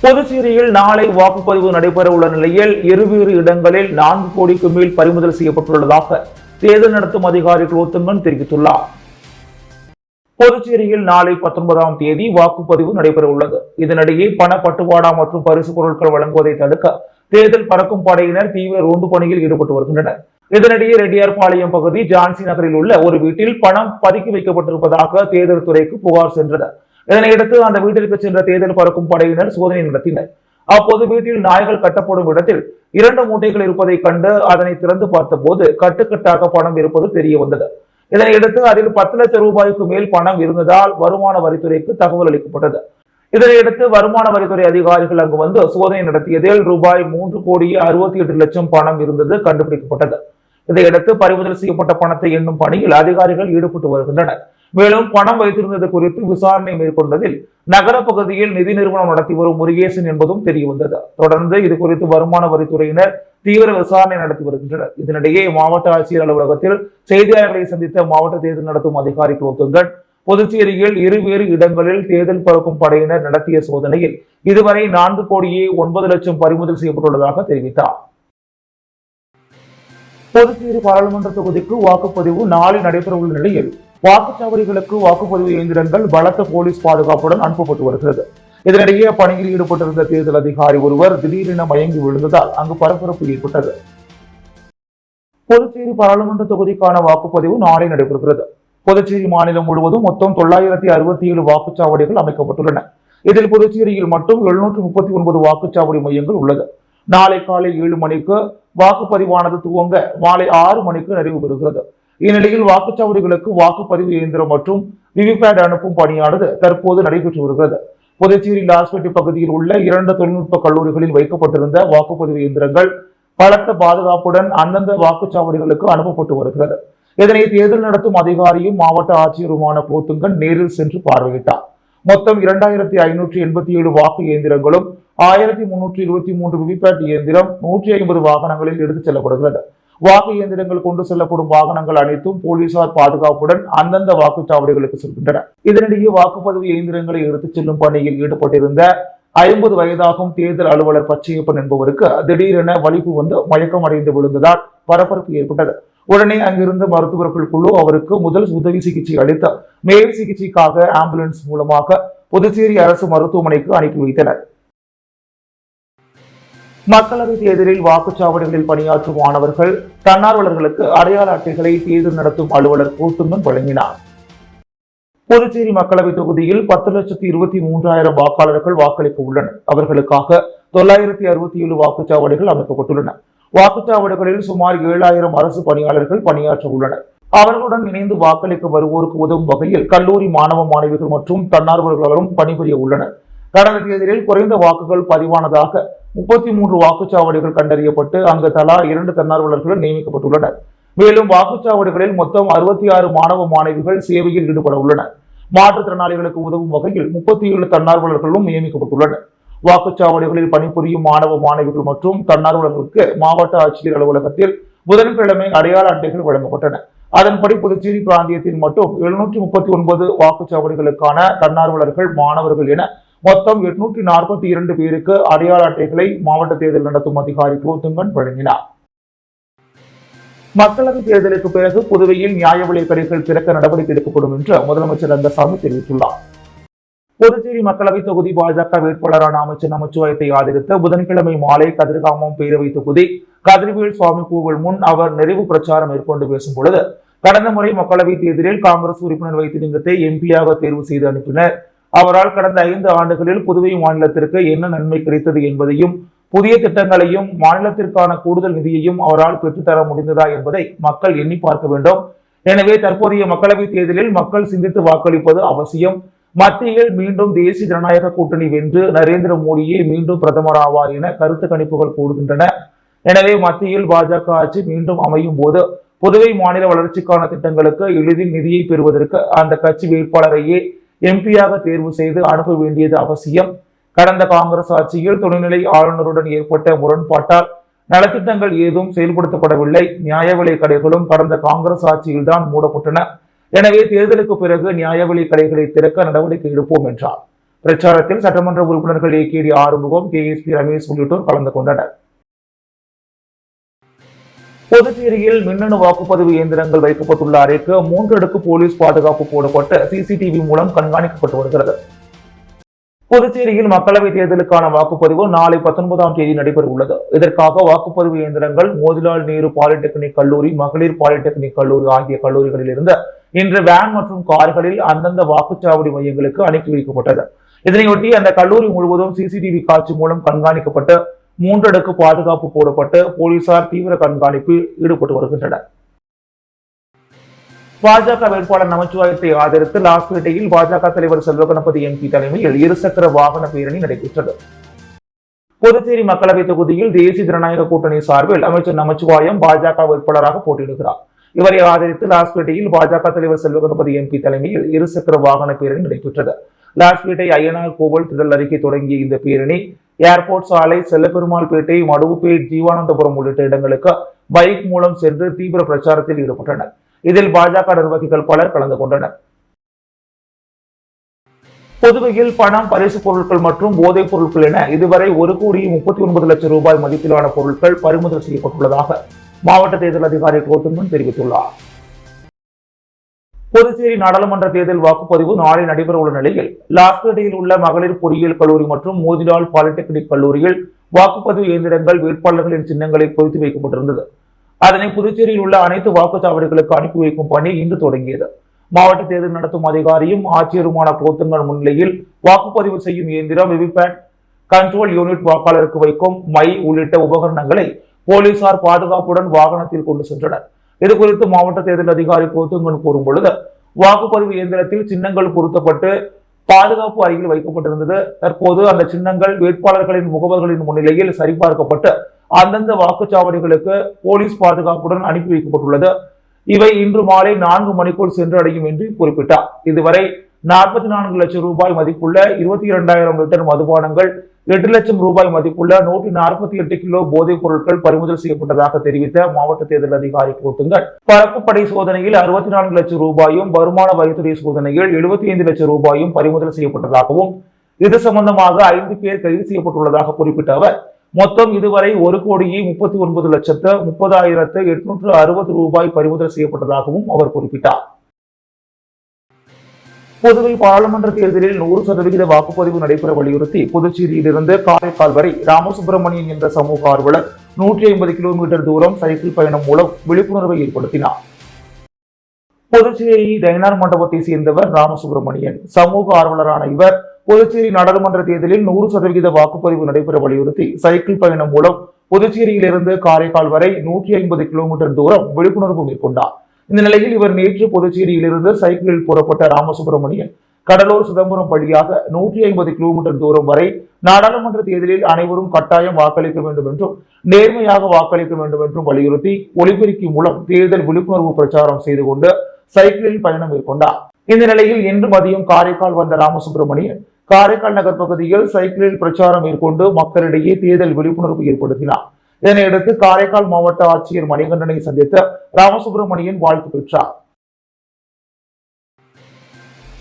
புதுச்சேரியில் நாளை வாக்குப்பதிவு நடைபெற உள்ள நிலையில் இருவேறு இடங்களில் 4 கோடிக்கு மேல் பறிமுதல் செய்யப்பட்டுள்ளதாக தேர்தல் நடத்தும் அதிகாரி குலோத்துங்கன் தெரிவித்துள்ளார். புதுச்சேரியில் நாளை 19ஆம் தேதி வாக்குப்பதிவு நடைபெற உள்ளது. இதனிடையே பணப்பட்டுவாடா மற்றும் பரிசு பொருட்கள் வழங்குவதை தடுக்க தேர்தல் பறக்கும் படையினர் தீவிர ரோந்து பணியில் ஈடுபட்டு வருகின்றனர். இதனிடையே ரெட்டியார்பாளையம் பகுதி ஜான்சி நகரில் உள்ள ஒரு வீட்டில் பணம் பதுக்கி வைக்கப்பட்டிருப்பதாக தேர்தல் துறைக்கு புகார் சென்றது. இதனையடுத்து அந்த வீட்டிற்கு சென்ற தேர்தல் பறக்கும் படையினர் சோதனை நடத்தினர். அப்போது வீட்டில் நாய்கள் கட்டப்படும் இடத்தில் 2 மூட்டைகள் இருப்பதை கண்டு அதனை திறந்து பார்த்தபோது கட்டுக்கட்டாக பணம் இருப்பது தெரிய வந்தது. இதனையடுத்து அதில் 10 லட்சம் ரூபாய்க்கு மேல் பணம் இருந்ததால் வருமான வரித்துறைக்கு தகவல் அளிக்கப்பட்டது. இதனையடுத்து வருமான வரித்துறை அதிகாரிகள் அங்கு வந்து சோதனை நடத்தியதில் ரூபாய் 3,68 லட்சம் பணம் இருந்தது கண்டுபிடிக்கப்பட்டது. இதையடுத்து பறிமுதல் செய்யப்பட்ட பணத்தை எண்ணும் பணியில் அதிகாரிகள் ஈடுபட்டு வருகின்றனர். மேலும் பணம் வைத்திருந்தது குறித்து விசாரணை மேற்கொண்டதில் நகர பகுதியில் நிதி நிறுவனம் நடத்தி வரும் முருகேசன் என்பதும் தெரியவந்தது. தொடர்ந்து இது குறித்து வருமான வரித்துறையினர் தீவிர விசாரணை நடத்தி வருகின்றனர். இதனிடையே மாவட்ட ஆட்சியர் அலுவலகத்தில் செய்தியாளர்களை சந்தித்த மாவட்ட தேர்தல் நடத்தும் அதிகாரி குலோத்துங்கன் புதுச்சேரியில் இருவேறு இடங்களில் தேர்தல் பறக்கும் படையினர் நடத்திய சோதனையில் இதுவரை 4,09 லட்சம் பறிமுதல் செய்யப்பட்டுள்ளதாக தெரிவித்தார். புதுச்சேரி பாராளுமன்ற தொகுதிக்கு வாக்குப்பதிவு நாளை நடைபெறவுள்ள நிலையில் வாக்குச்சாவடிகளுக்கு வாக்குப்பதிவு இயந்திரங்கள் பலத்த போலீஸ் பாதுகாப்புடன் அனுப்பப்பட்டு வருகிறது. இதனிடையே பணியில் ஈடுபட்டிருந்த தேர்தல் அதிகாரி ஒருவர் திடீரென மயங்கி விழுந்ததால் அங்கு பரபரப்பு ஏற்பட்டது. புதுச்சேரி பாராளுமன்ற தொகுதிக்கான வாக்குப்பதிவு நாளை நடைபெறுகிறது. புதுச்சேரி மாநிலம் முழுவதும் மொத்தம் 967 வாக்குச்சாவடிகள் அமைக்கப்பட்டுள்ளன. இதில் புதுச்சேரியில் மட்டும் 739 வாக்குச்சாவடி மையங்கள் உள்ளது. நாளை காலை 7 மணிக்கு வாக்குப்பதிவானது துவங்க மாலை 6 மணிக்கு நிறைவு பெறுகிறது. இந்நிலையில் வாக்குச்சாவடிகளுக்கு வாக்குப்பதிவு இயந்திரம் மற்றும் விவிபேட் அனுப்பும் பணியானது தற்போது நடைபெற்று வருகிறது. புதுச்சேரி லாஸ்பேட்டை பகுதியில் உள்ள 2 தொழில்நுட்ப கல்லூரிகளில் வைக்கப்பட்டிருந்த வாக்குப்பதிவு இயந்திரங்கள் பலத்த பாதுகாப்புடன் அந்தந்த வாக்குச்சாவடிகளுக்கு அனுப்பப்பட்டு வருகிறது. இதனை தேர்தல் நடத்தும் அதிகாரியும் மாவட்ட ஆட்சியருமான குலோத்துங்கன் நேரில் சென்று பார்வையிட்டார். மொத்தம் 2587 வாக்கு இயந்திரங்களும் 1323 விவிபேட் இயந்திரம் 150 வாகனங்களில் எடுத்துச் செல்லப்படுகிறது. வாக்கு இயந்திரங்கள் கொண்டு செல்லப்படும் வாகனங்கள் அனைத்தும் போலீசார் பாதுகாப்புடன் அந்தந்த வாக்குச்சாவடிகளுக்கு செல்கின்றன. இதனிடையே வாக்குப்பதிவு இயந்திரங்களை எடுத்துச் செல்லும் பணியில் ஈடுபட்டிருந்த 50 வயதாகும் தேர்தல் அலுவலர் பச்சையப்பன் என்பவருக்கு திடீரென வலிப்பு வந்து மயக்கம் அடைந்து விழுந்ததால் பரபரப்பு ஏற்பட்டது. உடனே அங்கிருந்த மருத்துவர்கள் குழு அவருக்கு முதல் உதவி சிகிச்சை அளித்து மேல் சிகிச்சைக்காக ஆம்புலன்ஸ் மூலமாக புதுச்சேரி அரசு மருத்துவமனைக்கு அனுப்பி வைத்தனர். மக்களவைத் தேர்தலில் வாக்குச்சாவடிகளில் பணியாற்றும் மாணவர்கள் தன்னார்வலர்களுக்கு அடையாள அட்டைகளை தேர்தல் நடத்தும் அலுவலர் குலோத்துங்கன் வழங்கினார். புதுச்சேரி மக்களவைத் தொகுதியில் 10,23,000 வாக்காளர்கள் வாக்களிக்க உள்ளனர். அவர்களுக்காக 967 வாக்குச்சாவடிகள் அமைக்கப்பட்டுள்ளன. வாக்குச்சாவடிகளில் சுமார் 7,000 அரசு பணியாளர்கள் பணியாற்ற உள்ளனர். அவர்களுடன் இணைந்து வாக்களிக்க வருவோருக்கு உதவும் வகையில் கல்லூரி மாணவ மாணவிகள் மற்றும் தன்னார்வலர்களும் பணிபுரிய உள்ளனர். கடந்த தேர்தலில் குறைந்த வாக்குகள் பதிவானதாக 33 வாக்குச்சாவடிகள் கண்டறியப்பட்டு அங்கு தலா 2 தன்னார்வலர்கள் நியமிக்கப்பட்டுள்ளனர். மேலும் வாக்குச்சாவடிகளில் மொத்தம் 66 மாணவ மாணவிகள் சேவையில் ஈடுபட உள்ளனர். மாற்றுத்திறனாளிகளுக்கு உதவும் வகையில் 37 தன்னார்வலர்களும் நியமிக்கப்பட்டுள்ளனர். வாக்குச்சாவடிகளில் பணிபுரியும் மாணவ மாணவிகள் மற்றும் தன்னார்வலர்களுக்கு மாவட்ட ஆட்சியர் அலுவலகத்தில் புதன்கிழமை அடையாள அட்டைகள் வழங்கப்பட்டன. அதன்படி புதுச்சேரி பிராந்தியத்தில் மட்டும் 739 வாக்குச்சாவடிகளுக்கான தன்னார்வலர்கள் மாணவர்கள் என மொத்தம் 842 பேருக்கு அடையாள அட்டைகளை மாவட்ட தேர்தல் நடத்தும் அதிகாரி குலோத்துங்கன் வழங்கினார். மக்களவைத் தேர்தலுக்கு பிறகு புதுவையில் நியாய விலைக் கடைகள் திறக்க நடவடிக்கை எடுக்கப்படும் என்று முதலமைச்சர் ரங்கசாமி தெரிவித்துள்ளார். புதுச்சேரி மக்களவைத் தொகுதி பாஜக வேட்பாளரான அமைச்சர் நமச்சிவாயத்தை ஆதரித்து புதன்கிழமை மாலை கதிர்காமம் பேரவை தொகுதி கதிர்வேல் சுவாமி கோவில் முன் அவர் நிறைவு பிரச்சாரம் மேற்கொண்டு பேசும் பொழுது, கடந்த முறை மக்களவைத் தேர்தலில் காங்கிரஸ் உறுப்பினர் வைத்திலிங்கத்தை எம்பியாக தேர்வு செய்து அனுப்பினர். அவரால் கடந்த 5 ஆண்டுகளில் புதுவை மாநிலத்திற்கு என்ன நன்மை கிடைத்தது என்பதையும் புதிய திட்டங்களையும் மாநிலத்திற்கான கூடுதல் நிதியையும் அவரால் பெற்றுத்தர முடிந்ததா என்பதை மக்கள் எண்ணி பார்க்க வேண்டும். எனவே தற்போதைய மக்களவைத் தேர்தலில் மக்கள் சிந்தித்து வாக்களிப்பது அவசியம். மத்தியில் மீண்டும் தேசிய ஜனநாயக கூட்டணி வென்று நரேந்திர மோடியே மீண்டும் பிரதமர் ஆவார் என கருத்து கணிப்புகள் கூடுகின்றன. எனவே மத்தியில் பாஜக ஆட்சி மீண்டும் அமையும் போது புதுவை மாநில வளர்ச்சிக்கான திட்டங்களுக்கு எளிதில் நிதியை பெறுவதற்கு அந்த கட்சி வேட்பாளரையே எம்பியாக தேர்வு செய்து அனுப்ப வேண்டியது அவசியம். கடந்த காங்கிரஸ் ஆட்சியில் துணைநிலை ஆளுநருடன் ஏற்பட்ட முரண்பாட்டால் நலத்திட்டங்கள் ஏதும் செயல்படுத்தப்படவில்லை. நியாய விலை கடைகளும் கடந்த காங்கிரஸ் ஆட்சியில்தான் மூடப்பட்டன. எனவே தேர்தலுக்கு பிறகு நியாய விலை கடைகளை திறக்க நடவடிக்கை எடுப்போம் என்றார். பிரச்சாரத்தில் சட்டமன்ற உறுப்பினர்கள் ஏகேடி ஆறுமுகம், KSP ரமேஷ் உள்ளிட்டோர் கலந்து கொண்டனர். புதுச்சேரியில் மின்னணு வாக்குப்பதிவு இயந்திரங்கள் வைக்கப்பட்டுள்ள அறைக்கு 3 அடுக்கு போலீஸ் பாதுகாப்பு போடப்பட்டு CCTV மூலம் கண்காணிக்கப்பட்டு வருகிறது. புதுச்சேரியில் மக்களவைத் தேர்தலுக்கான வாக்குப்பதிவு நாளை 19ஆம் தேதி நடைபெற உள்ளது. இதற்காக வாக்குப்பதிவு இயந்திரங்கள் மோதிலால் நேரு பாலிடெக்னிக் கல்லூரி, மகளிர் பாலிடெக்னிக் கல்லூரி ஆகிய கல்லூரிகளில் இருந்து இன்று வேன் மற்றும் கார்களில் அந்தந்த வாக்குச்சாவடி மையங்களுக்கு அனுப்பி வைக்கப்பட்டது. இதனையொட்டி அந்த கல்லூரி முழுவதும் CCTV காட்சி மூலம் கண்காணிக்கப்பட்டு 3 அடுக்கு பாதுகாப்பு போடப்பட்டு போலீசார் தீவிர கண்காணிப்பில் ஈடுபட்டு வருகின்றனர். பாஜக வேட்பாளர் நமச்சிவாயத்தை ஆதரித்து லாஸ்பேட்டையில் பாஜக தலைவர் செல்வகணபதி MP தலைமையில் இருசக்கர வாகன பேரணி நடைபெற்றது. புதுச்சேரி மக்களவை தொகுதியில் தேசிய ஜனநாயக கூட்டணி சார்பில் அமைச்சர் நமச்சிவாயம் பாஜக வேட்பாளராக போட்டியிடுகிறார். இவரை ஆதரித்து லாஸ்பேட்டையில் பாஜக தலைவர் செல்வகணபதி MP தலைமையில் இருசக்கர வாகன பேரணி நடைபெற்றது. லாஸ்பேட்டை ஐயனார் கோவில் திடல் அருகே தொடங்கிய இந்த பேரணி ஏர்போர்ட் சாலை, செல்லப்பெருமாள்பேட்டை, மடுவுப்பேட், ஜீவானந்தபுரம் உள்ளிட்ட இடங்களுக்கு பைக் மூலம் சென்று தீவிர பிரச்சாரத்தில் ஈடுபட்டனர். இதில் பாஜக நிர்வாகிகள் பலர் கலந்து கொண்டனர். புதுவையில் பணம், பரிசு பொருட்கள் மற்றும் போதைப் பொருட்கள் என இதுவரை 1,39,00,000 ரூபாய் மதிப்பிலான பொருட்கள் பறிமுதல் செய்யப்பட்டுள்ளதாக மாவட்ட தேர்தல் அதிகாரி கோத்தம்மன் தெரிவித்துள்ளார். புதுச்சேரி நாடாளுமன்ற தேர்தல் வாக்குப்பதிவு நாளை நடைபெற உள்ள நிலையில் லாஸ்பேட்டையில் உள்ள மகளிர் பொறியியல் கல்லூரி மற்றும் மோதிலால் பாலிடெக்னிக் கல்லூரியில் வாக்குப்பதிவு இயந்திரங்கள் வேட்பாளர்களின் சின்னங்களை பொருத்தி வைக்கப்பட்டிருந்தது. அதனை புதுச்சேரியில் உள்ள அனைத்து வாக்குச்சாவடிகளுக்கு அனுப்பி வைக்கும் பணி இன்று தொடங்கியது. மாவட்ட தேர்தல் நடத்தும் அதிகாரியும் ஆட்சியருமான கோத்தங்கன் முன்னிலையில் வாக்குப்பதிவு செய்யும் இயந்திரம், விவிபேட் கண்ட்ரோல் யூனிட், வாக்காளருக்கு வைக்கும் மை உள்ளிட்ட உபகரணங்களை போலீசார் பாதுகாப்புடன் வாகனத்தில் கொண்டு சென்றனர். இதுகுறித்து மாவட்ட தேர்தல் அதிகாரி கோத்தங்கன் கூறும் பொழுது, வாக்குப்பதிவு இயந்திரத்தில் சின்னங்கள் பொருத்தப்பட்டு பாதுகாப்பு அறையில் வைக்கப்பட்டிருந்தது. தற்போது அந்த சின்னங்கள் வேட்பாளர்களின் முகவர்களின் முன்னிலையில் சரிபார்க்கப்பட்டு அந்தந்த வாக்குச்சாவடிகளுக்கு போலீஸ் பாதுகாப்புடன் அனுப்பி வைக்கப்பட்டுள்ளது. இவை இன்று மாலை 4 மணிக்குள் சென்றடையும் என்று குறிப்பிட்டார். இதுவரை 44 லட்சம் ரூபாய் மதிப்புள்ள 22,000 லிட்டர் மதுபானங்கள், 8 லட்சம் ரூபாய் மதிப்புள்ள 148 கிலோ போதைப் பொருட்கள் பறிமுதல் செய்யப்பட்டதாக தெரிவித்த மாவட்ட தேர்தல் அதிகாரி கோத்தங்கன், பறக்குப்படை சோதனையில் 64 லட்சம் ரூபாயும், வருமான வரித்துறை சோதனையில் 75 லட்சம் ரூபாயும் பறிமுதல் செய்யப்பட்டதாகவும், இது சம்பந்தமாக 5 பேர் கைது செய்யப்பட்டுள்ளதாக குறிப்பிட்ட அவர், மொத்தம் இதுவரை 1,39,30,860 ரூபாய் பறிமுதல் செய்யப்பட்டதாகவும் அவர் குறிப்பிட்டார். புதுவை பாராளுமன்ற தேர்தலில் 100% வாக்குப்பதிவு நடைபெற வலியுறுத்தி புதுச்சேரியிலிருந்து காரைக்கால் வரை ராமசுப்பிரமணியன் என்ற சமூக ஆர்வலர் 150 கிலோமீட்டர் தூரம் சைக்கிள் பயணம் மூலம் விழிப்புணர்வை ஏற்படுத்தினார். புதுச்சேரி டைனார் மண்டபத்தை சேர்ந்தவர் ராமசுப்பிரமணியன். சமூக ஆர்வலரான இவர் புதுச்சேரி நாடாளுமன்ற தேர்தலில் 100% வாக்குப்பதிவு நடைபெற வலியுறுத்தி சைக்கிள் பயணம் மூலம் புதுச்சேரியிலிருந்து காரைக்கால் வரை 150 கிலோமீட்டர் தூரம் விழிப்புணர்வு மேற்கொண்டார். இந்த நிலையில் இவர் நேற்று புதுச்சேரியிலிருந்து சைக்கிளில் புறப்பட்ட ராமசுப்பிரமணியன் கடலூர், சிதம்பரம் வழியாக 150 கிலோமீட்டர் தூரம் வரை நாடாளுமன்ற தேர்தலில் அனைவரும் கட்டாயம் வாக்களிக்க வேண்டும் என்றும், நேர்மையாக வாக்களிக்க வேண்டும் என்றும் வலியுறுத்தி ஒலிபெருக்கி மூலம் தேர்தல் விழிப்புணர்வு பிரச்சாரம் செய்து கொண்டு சைக்கிளில் பயணம் மேற்கொண்டார். இந்த நிலையில் இன்று மதியம் காரைக்கால் வந்த ராமசுப்பிரமணியன் காரைக்கால் நகர் பகுதியில் சைக்கிளில் பிரச்சாரம் மேற்கொண்டு மக்களிடையே தேர்தல் விழிப்புணர்வு ஏற்படுத்தினார். இதனையடுத்து காரைக்கால் மாவட்ட ஆட்சியர் மணிகண்டனை சந்தித்த ராமசுப்பிரமணியன் வாழ்த்து பெற்றார்.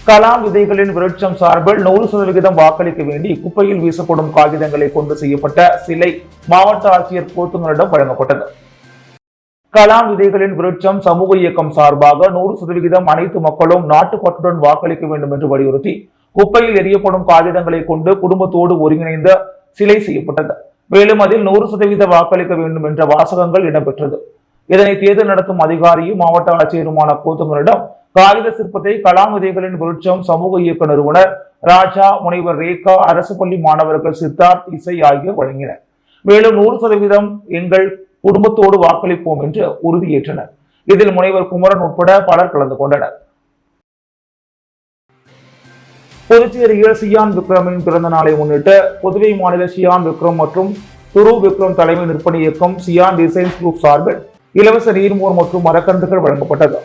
கலாம் விதைகளின் விருட்சம் சார்பில் 100% வாக்களிக்க வேண்டி குப்பையில் வீசப்படும் காகிதங்களை கொண்டு செய்யப்பட்ட சிலை மாவட்ட ஆட்சியர் கோத்தங்கனிடம் வழங்கப்பட்டது. கலாம் விதைகளின் விருட்சம் சமூக இயக்கம் சார்பாக 100% அனைத்து மக்களும் நாட்டுப்பற்றுடன் வாக்களிக்க வேண்டும் என்று வலியுறுத்தி குப்பையில் எரியப்படும் காகிதங்களை கொண்டு குடும்பத்தோடு ஒருங்கிணைந்த சிலை செய்யப்பட்டது. மேலும் அதில் 100% வாக்களிக்க வேண்டும் என்ற வாசகங்கள் இடம்பெற்றது. இதனை தேர்தல் நடத்தும் அதிகாரியும் மாவட்ட ஆட்சியருமான கோத்தங்கனிடம் காகித சிற்பத்தை கலாம் விதைகளின் விருட்சம் சமூக இயக்க நிறுவனர் ராஜா, முனைவர் ரேகா, அரசு பள்ளி மாணவர்கள் சித்தார்த், இசை ஆகியோர் வழங்கினர். மேலும் 100% எங்கள் குடும்பத்தோடு வாக்களிப்போம் என்று உறுதியேற்றனர். இதில் முனைவர் குமரன் உட்பட பலர் கலந்து கொண்டனர். புதுச்சேரியில் சியான் விக்ரமின் பிறந்த நாளை முன்னிட்டு புதுவை மாநில சியான் விக்ரம் மற்றும் துருவ் விக்ரம் தலைமை விற்பனை இயக்கம் சியான் டிசைன்ஸ் குரூப் சார்பில் இலவச நீர்மோர் மற்றும் மரக்கன்றுகள் வழங்கப்பட்டது.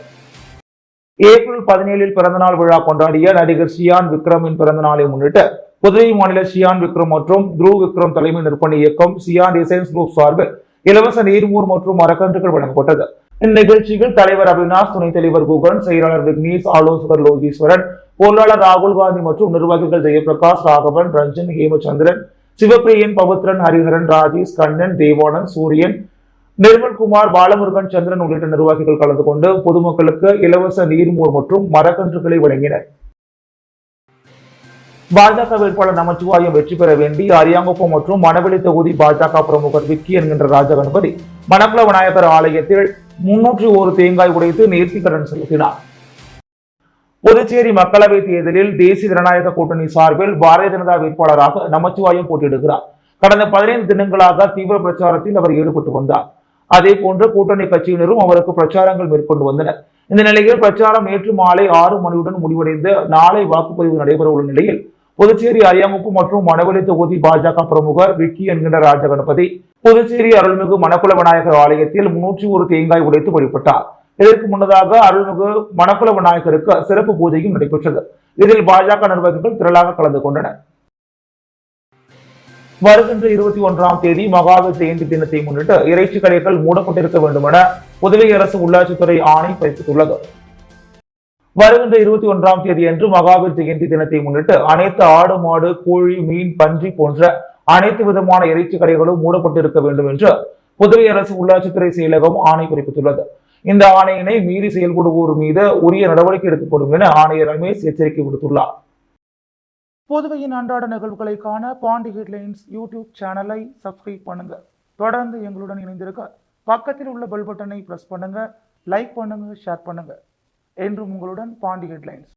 ஏப்ரல் 17 பிறந்தநாள் விழா கொண்டாடிய நடிகர் சியான் விக்ரமின் பிறந்த நாளை முன்னிட்டு புதுவை மாநில சியான் விக்ரம் மற்றும் துருவ் விக்ரம் தலைமை விற்பனை இயக்கம் சியான் டிசைன்ஸ் குரூப் சார்பில் இலவச நீர்மோர் மற்றும் மரக்கன்றுகள் வழங்கப்பட்டது. இந்நிகழ்ச்சியில் தலைவர் அவினாஷ், துணைத் தலைவர் குகன், செயலாளர் விக்னேஷ், ஆலோசகர் லோகீஸ்வரன், பொருளாளர் ராகுல் காந்தி மற்றும் நிர்வாகிகள் ஜெயபிரகாஷ், ராகவன், ரஞ்சன், ஹேமச்சந்திரன், சிவப்பிரியன், பவித்ரன், ஹரிஹரன், ராஜேஷ், கண்ணன், தேவானந்த், சூரியன், நிர்மல்குமார், பாலமுருகன், சந்திரன் உள்ளிட்ட நிர்வாகிகள் கலந்து கொண்டு பொதுமக்களுக்கு இலவச நீர்மோர் மற்றும் மரக்கன்றுகளை வழங்கினர். பாஜக வேட்பாளர் நமச்சிவாயம் வெற்றி பெற வேண்டி அரியாங்குப்பம் மற்றும் மணவெளி தொகுதி பாஜக பிரமுகர் விக்கி என்கின்ற ராஜகணபதி மணக்குள விநாயகர் ஆலயத்தில் 301 தேங்காய் உடைத்து நேர்த்திக்கடன் செலுத்தினார். புதுச்சேரி மக்களவைத் தேர்தலில் தேசிய ஜனநாயக கூட்டணி சார்பில் பாரதிய ஜனதா வேட்பாளராக நமச்சிவாயம் போட்டியிடுகிறார். கடந்த 15 தினங்களாக தீவிர பிரச்சாரத்தில் அவர் ஈடுபட்டு வந்தார். அதே போன்று கூட்டணி கட்சியினரும் அவருக்கு பிரச்சாரங்கள் மேற்கொண்டு வந்தனர். இந்த நிலையில் பிரச்சாரம் நேற்று மாலை 6 மணியுடன் முடிவடைந்து நாளை வாக்குப்பதிவு நடைபெற உள்ள நிலையில் புதுச்சேரி அரியாங்குப்பம் மற்றும் மணவெளி தொகுதி பாஜக பிரமுகர் விக்கி என்கின்ற ராஜகணபதி புதுச்சேரி அருள்மிகு மணக்குள விநாயகர் ஆலயத்தில் 301 தேங்காய் உடைத்து வழிபட்டார். இதற்கு முன்னதாக அருள்மிகு மணக்குள விநாயகருக்கு சிறப்பு பூஜையும் நடைபெற்றது. இதில் பாஜக நிர்வாகிகள் திரளாக கலந்து கொண்டனர். வருகின்ற 21ஆம் தேதி மகாவீர் ஜெயந்தி தினத்தை முன்னிட்டு இறைச்சி கடைகள் மூடப்பட்டிருக்க வேண்டும் என புதுவை அரசு உள்ளாட்சித்துறை ஆணை பிறப்பித்துள்ளது. வருகின்ற 21ஆம் தேதி அன்று மகாவீர் ஜெயந்தி தினத்தை முன்னிட்டு அனைத்து ஆடு, மாடு, கோழி, மீன், பன்றி போன்ற அனைத்து விதமான இறைச்சி கடைகளும் மூடப்பட்டிருக்க வேண்டும் என்று புதுவை அரசு உள்ளாட்சித்துறை செயலகம் ஆணை பிறப்பித்துள்ளது. இந்த ஆணையினை மீறி செயல்படுவோர் மீது உரிய நடவடிக்கை எடுக்கப்படும் என ஆணையர் ரமேஷ் எச்சரிக்கை விடுத்துள்ளார். புதுவையின் அன்றாட நிகழ்வுகளை காண பாண்டி ஹெட்லைன்ஸ் யூடியூப் சேனலை சப்ஸ்கிரைப் பண்ணுங்க. தொடர்ந்து எங்களுடன் இணைந்திருக்க பக்கத்தில் உள்ள பெல் பட்டனை பிரஸ் பண்ணுங்க, லைக் பண்ணுங்க, ஷேர் பண்ணுங்க. என்றும் உங்களுடன் பாண்டி ஹெட்லைன்ஸ்.